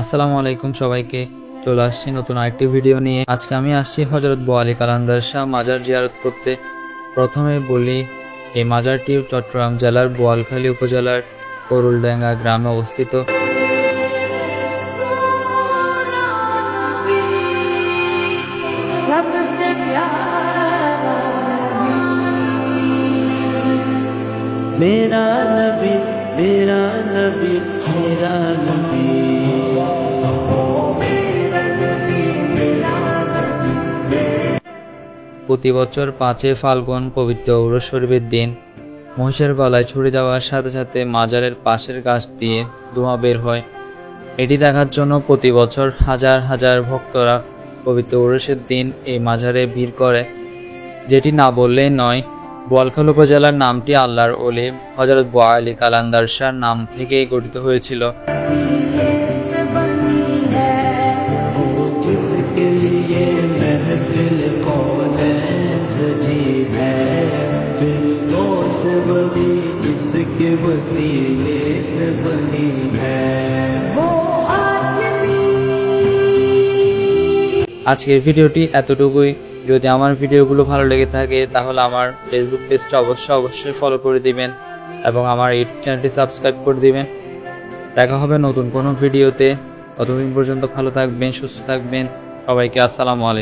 আসসালামু আলাইকুম সবাইকে। চলে আসছি নতুন আরেকটি ভিডিও নিয়ে। আজকে আমি আসছি হযরত বু আলী কালান্দার শাহ মাজার জিয়ারত করতে। প্রথমে বলি, এই মাজারটি চট্টগ্রাম জেলার বোয়ালখালী উপজেলার করুলডাঙ্গা গ্রামে অবস্থিত। मेरा नबी मेरा नबी मेरा नबी প্রতি বছর 5 ফাল্গুন পবিত্র উরুস শরীফের দিন মহিষের গলায় ছুরি দেওয়ার সাথে সাথে মাজারের পাশের গাছ দিয়ে ধোঁয়া বের হয়। এটি দেখার জন্য প্রতি বছর হাজার হাজার ভক্তরা পবিত্র উরুসের দিন এই মাজারে ভিড় করে। যেটি না বললেই নয়, বোয়ালখালী উপজেলার নামটি আল্লাহর ওলি হযরত বু আলী কালান্দার শাহর নাম থেকেই গঠিত হয়েছিল। আজকের ভিডিওটি এতটুকুই। যদি আমার ভিডিওগুলো ভালো লেগে থাকে তাহলে আমার ফেসবুক পেজটা অবশ্যই ফলো করে দিবেন এবং আমার ইউটিউব চ্যানেলটি সাবস্ক্রাইব করে দিবেন। দেখা হবে নতুন কোনো ভিডিওতে। ততদিন পর্যন্ত ভালো থাকবেন, সুস্থ থাকবেন। সবাইকে আসসালামু আলাইকুম।